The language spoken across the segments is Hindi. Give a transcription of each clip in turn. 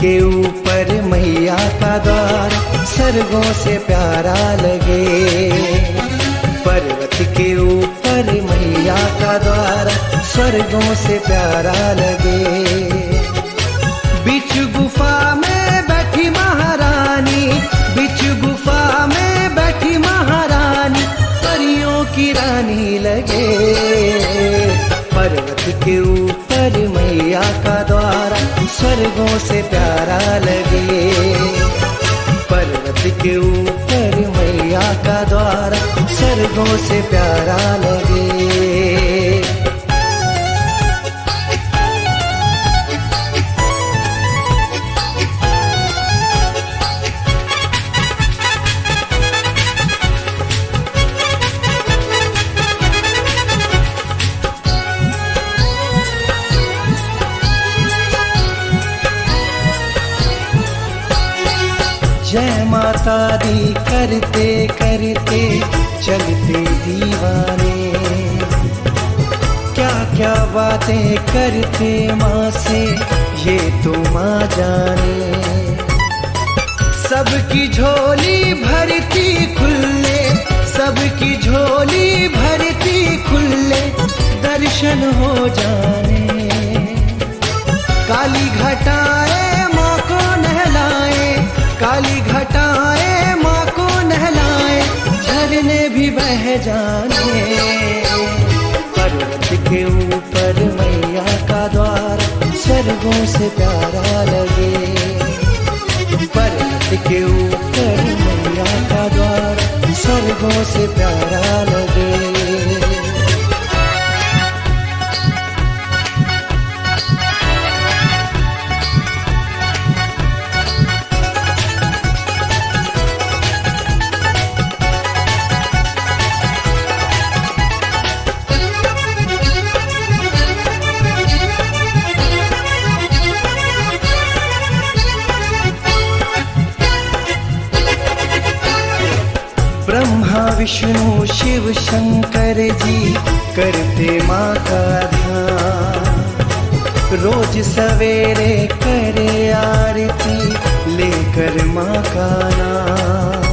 के ऊपर मैया का द्वार स्वर्गों से प्यारा लगे। पर्वत के ऊपर मैया का द्वार स्वर्गों से प्यारा लगे। बीच गुफा में बैठी महारानी, बीच गुफा में बैठी महारानी परियों की रानी लगे। पर्वत के ऊपर मैया का द्वार स्वर्गों से प्यारा लगे। पर्वत के ऊपर मैया का द्वार स्वर्गों से प्यारा लगे। जय माता दी करते करते चलते दीवाने, क्या क्या बातें करते माँ से ये तो माँ जाने। सबकी झोली भरती खुले, सबकी झोली भरती खुले दर्शन हो जाने। काली घटाए माँ को नहलाए, काली घटाए माँ को नहलाए झरने भी बह जाने। पर्वत के ऊपर मैया का द्वार स्वर्गों से प्यारा लगे। पर्वत के ऊपर मैया का द्वार स्वर्गों से प्यारा लगे। ब्रह्मा विष्णु शिव शंकर जी करते माँ का ध्यान। रोज सवेरे करे आरती लेकर माँ का नाम।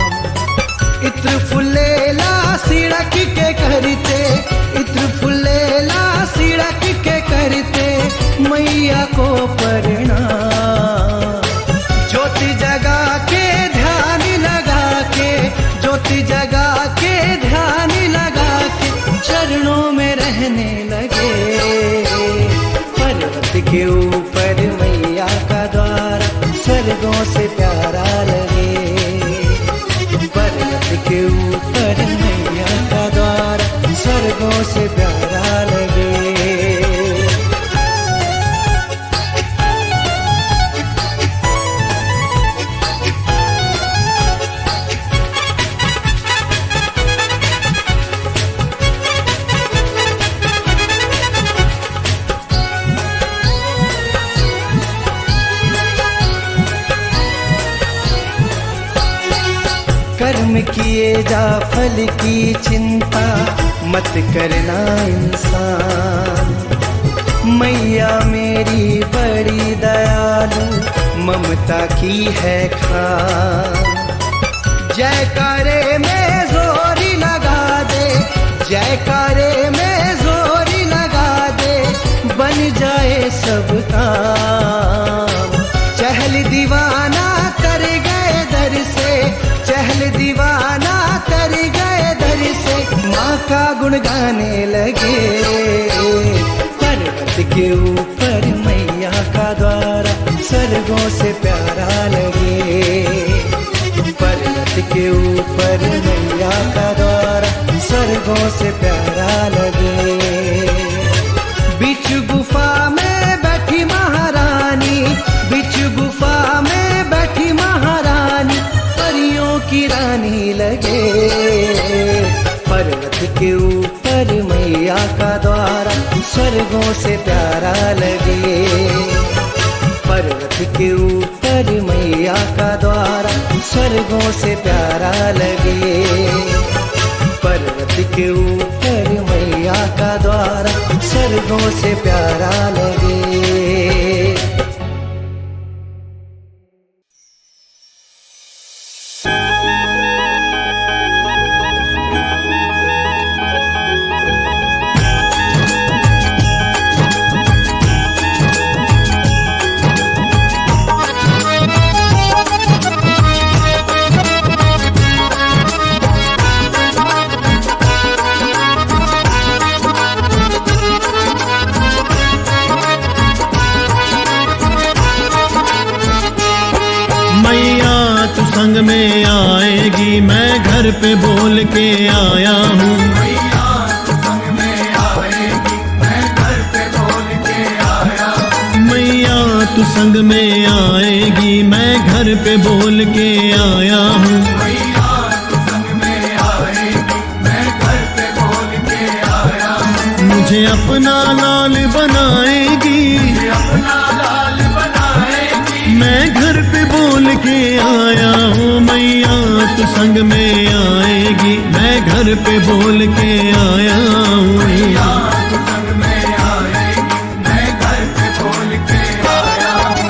इत्र फुलेला सिड़क के करते, इत्र फुलेला सिड़क के करते मैया को प्रणाम। ज्योति जगा के ध्यान लगा के, ज्योति जगा के ध्यान लगा के चरणों में रहने लगे। पर्वत के ऊपर मैया का द्वार स्वर्गों से प्यारा लगे। पर्वत के ऊपर मैया का द्वार स्वर्गों से प्यारा लगे। कर्म किए जा फल की चिंता मत करना इंसान। मैया मेरी बड़ी दयालु ममता की है खान। जयकारे में जोरी लगा दे, जयकारे में जोरी लगा दे बन जाए सब काम। चहल दीवाना कर गए दर से, चहल दीवाना तर गए दर से माँ का गुण गाने लगे। पर्वत के ऊपर मैया का द्वार स्वर्गों से प्यारा लगे। पर्वत के ऊपर मैया का द्वार स्वर्गों से प्यारा लगे। बीच गुफा में बैठी महारानी, बीच गुफा में बैठी महारानी परियों की रानी लगे। पर्वत के ऊपर मैया का द्वार स्वर्गों से प्यारा लगे। पर्वत के ऊपर मैया का द्वार स्वर्गों से प्यारा लगे। पर्वत के ऊपर मैया का द्वार स्वर्गों से प्यारा लगे। आएगी, मैं घर पे बोल के आया हूँ। मैया तू संग में आएगी, मैं घर पे बोल के आया हूँ। मैया तू संग में आएगी, मैं घर पे बोल के आया हूँ। मैया तू संग में आएगी, मैं घर पे बोल के आया हूँ। मुझे अपना लाल बनाएगी, मुझे अपना लाल बनाएगी, मैं घर पे बोल के आया हूँ। मैया तू संग में आएगी, मैं घर पे बोल के आया मैया हूँ। तू संग में आएगी, मैं घर पे बोल के आया हूँ।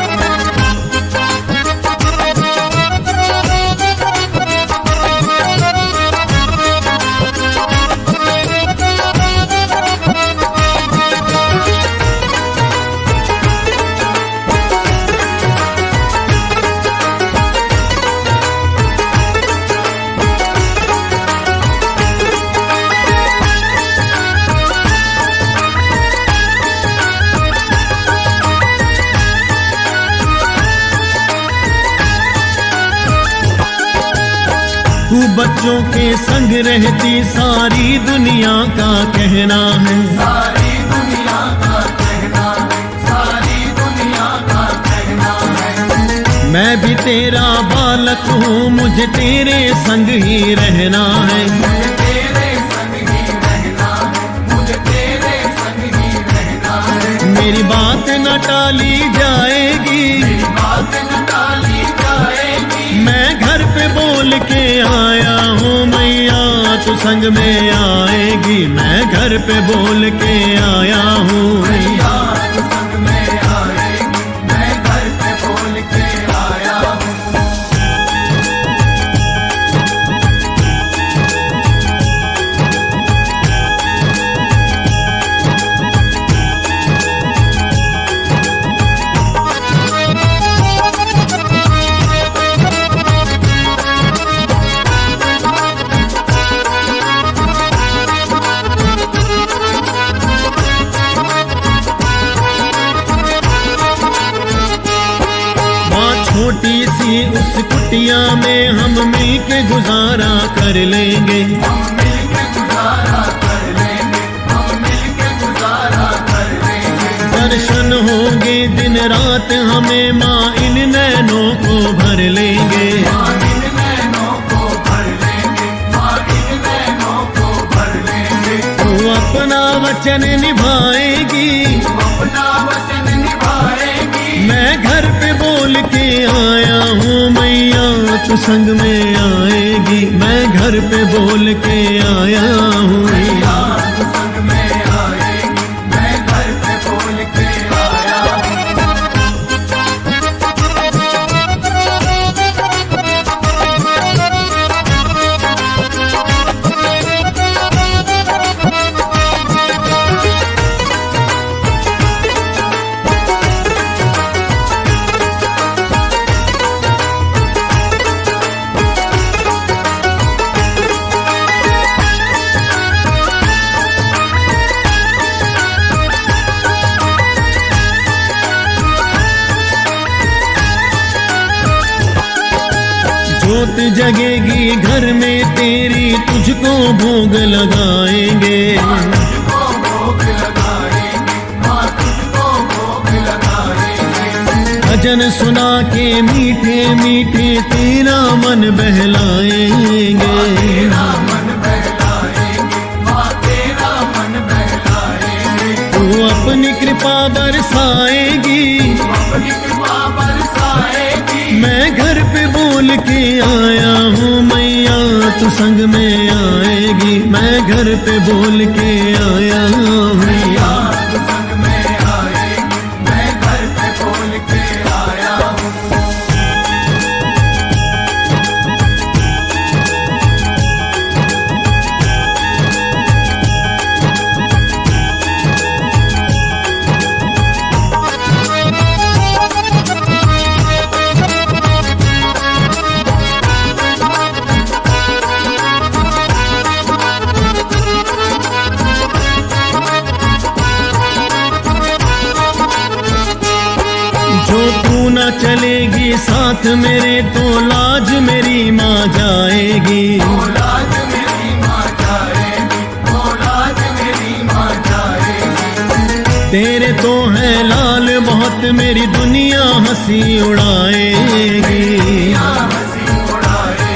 तू बच्चों के संग रहती, सारी दुनिया का कहना है। सारी दुनिया का कहना है, सारी दुनिया का कहना है। मैं भी तेरा बालक हूँ, मुझे तेरे संग ही रहना है। मुझे तेरे संग ही रहना है, मुझे तेरे संग ही रहना है। मेरी बात न टाली जाएगी, मेरी बात न टाली जाएगी, मैं घर पे बोल के आया हूँ। मैया तू संग में आएगी, मैं घर पे बोल के आया हूँ। मैया तू संग में आएगी, मैं घर पे बोल के आया हूँ। छोटी सी उस कुटिया में हम मिल के गुजारा कर लेंगे। हम मिल के गुजारा कर लेंगे, हम मिल के गुजारा कर लेंगे। दर्शन होंगे दिन रात हमें, माँ इन नैनों को भर लेंगे। माँ इन नैनों को भर लेंगे, माँ इन नैनों को भर लेंगे। तू अपना वचन निभाएगी, तू अपना वचन निभाएगी, मैं घर पे बोल के आया हूँ। मैया तू संग में आएगी, मैं घर पे बोल के आया हूँ। मैया तू संग में आएगी, मैं घर पे बोल के आया हूँ। जोत जगेगी घर में तेरी, तुझको भोग लगाएंगे। तुझको भोग लगाएंगे, माँ तुझको भोग लगाएंगे। भजन सुना के मीठे मीठे तेरा मन बहलाएंगे। तेरा मन बहलाएंगे, माँ तेरा मन बहलाएंगे। तू अपनी कृपा बरसाएगी, अपनी कृपा बरसाएगी, मैं घर पे बोल के आया हूँ। मैया तू संग में आएगी, मैं घर पे बोल के आया मैया हूँ। तू संग में आएगी, मैं घर पे बोल के आया हूँ। ना चलेगी साथ मेरे तो लाज मेरी माँ जाएगी। लाज मेरी माँ जाएगी, लाज मेरी माँ जाएगी। तेरे तो है लाल बहुत मेरी दुनिया हंसी उड़ाएगी। हंसी उड़ाएगी,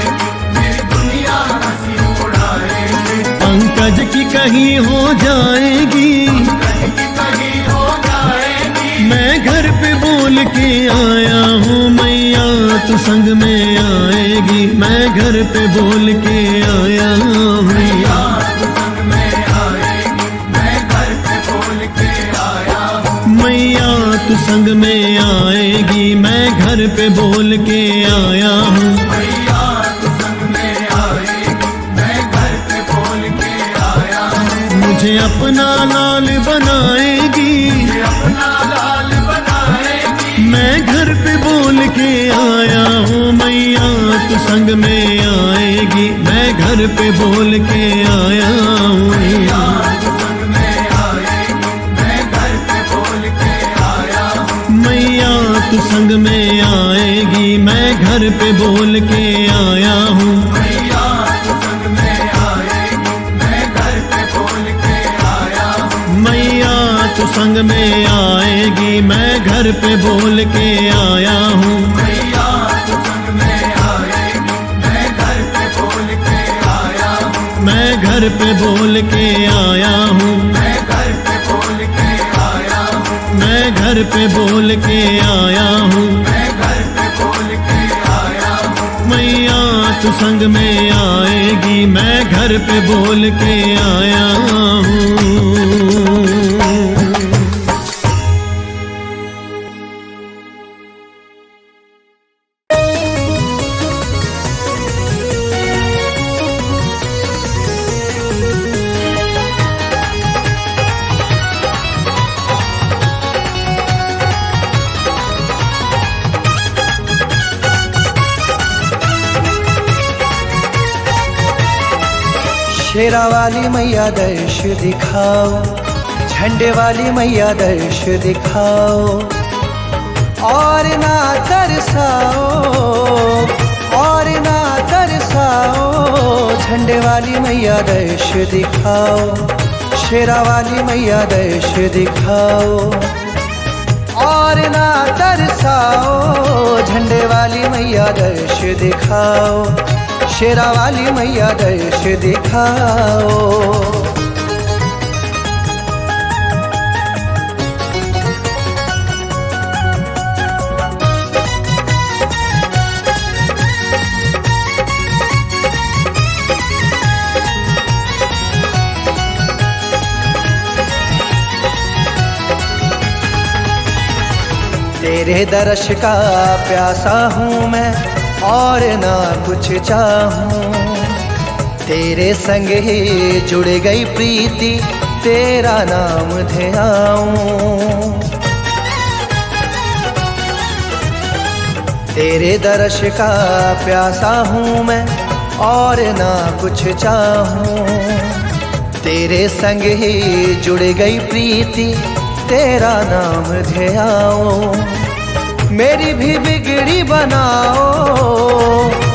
मेरी दुनिया हंसी उड़ाएगी। पंकज की कहीं हो जाएगी, कहीं हो जाएगी। मैं घर पे बोल के आया हूँ मैया तू संग में आएगी। मैं घर पे बोल के आया हूँ मैया तू संग में आएगी, मैं घर पे बोल के आया हूँ। मैया तू संग में आएगी, मैं घर पे बोल के आया हूँ। मैया तू संग में आएगी, मैं घर पे बोल के आया हूँ। मुझे अपना लाल बनाएगी, अपना लाल बनाएगी। मैं घर पे बोल के आया हूँ मैया तू संग में आएगी। मैं घर पे बोल के आया हूँ मैया तू संग में आएगी, मैं घर पे बोल के आया हूँ। मैया तू संग में आएगी, मैं घर पे बोल के आया हूँ। मैया तू संग में आएगी, मैं घर पे बोल के आया हूँ। मैया तू संग में आएगी, मैं घर पे बोल के आया हूँ। मैया तू संग में आएगी, मैं घर पे बोल के आया हूँ। मैं घर पे बोल के आया हूँ। मैं घर पे बोल के आया हूँ। मैं घर पे बोल के आया हूँ। मैं घर पे बोल के आया हूँ। मैया तू संग में आएगी, मैं घर पे बोल के आया हूँ। शेरा वाली मैया दर्श दिखाओ, झंडे वाली मैया दर्श दिखाओ, और ना तरसाओ, और ना तरसाओ। झंडे वाली मैया दर्श दिखाओ, शेरा वाली मैया दर्श दिखाओ, और ना तरसाओ। झंडे वाली मैया दर्श दिखाओ, शेरा वाली मैया दर्श दिखाओ। तेरे दर्श का प्यासा हूँ मैं और ना कुछ चाहूं। तेरे संग ही जुड़ गई प्रीति, तेरा नाम ध्याऊं। तेरे दर्श का प्यासा हूँ मैं और ना कुछ चाहूं। तेरे संग ही जुड़ गई प्रीति, तेरा नाम ध्याऊं। मेरी भी बिगड़ी बनाओ,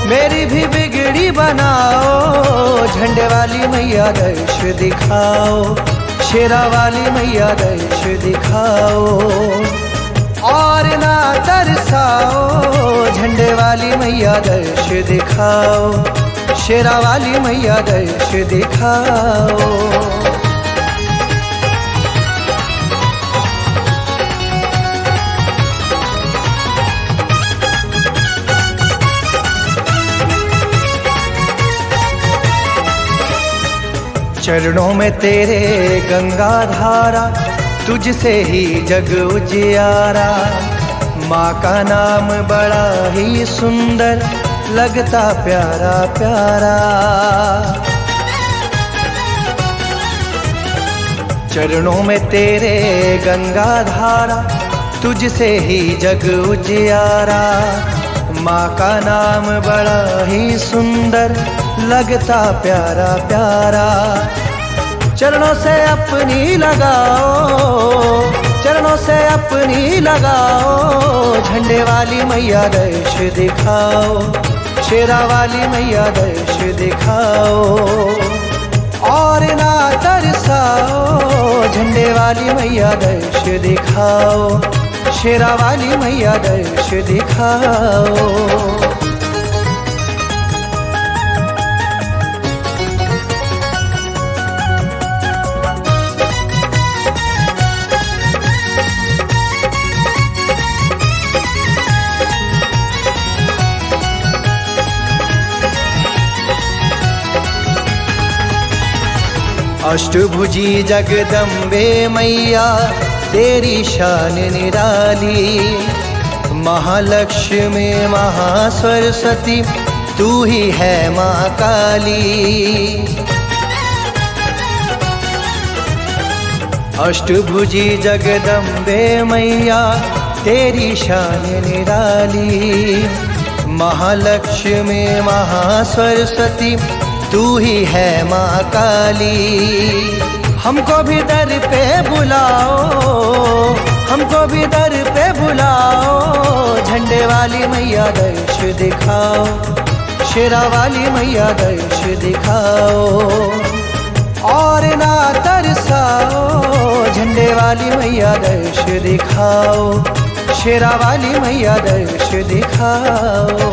मेरी भी बिगड़ी बनाओ। झंडे वाली मैया दर्श दिखाओ, शेरा वाली मैया दर्श दिखाओ, और ना तरसाओ। झंडे वाली मैया दर्श दिखाओ, शेरा वाली मैया दर्श दिखाओ। चरणों में तेरे गंगा धारा, तुझसे ही जग उजियारा। माँ का नाम बड़ा ही सुंदर, लगता प्यारा प्यारा। चरणों में तेरे गंगा धारा, तुझसे ही जग उजियारा। माँ का नाम बड़ा ही सुंदर, लगता प्यारा प्यारा। चरणों से अपनी लगाओ, चरणों से अपनी लगाओ, झंडे वाली मैया दर्श दिखाओ, शेरा वाली मैया दर्श दिखाओ। और ना तरसाओ, झंडे वाली मैया दर्श दिखाओ, शेरा वाली मैया दर्श दिखाओ। अष्टभुजी जगदम्बे मैया तेरी शान निराली, महालक्ष्मी महासरस्वती तू ही है माँ काली। अष्टभुजी जगदम्बे मैया तेरी शान निराली, महालक्ष्मी महासरस्वती तू ही है माँ काली। हमको भी दर पे बुलाओ, हमको भी दर पे बुलाओ, झंडे वाली मैया दर्श दिखाओ, शेरा वाली मैया दर्श दिखाओ। और ना तरसाओ, झंडे वाली मैया दर्श दिखाओ, शेरा वाली मैया दर्श दिखाओ।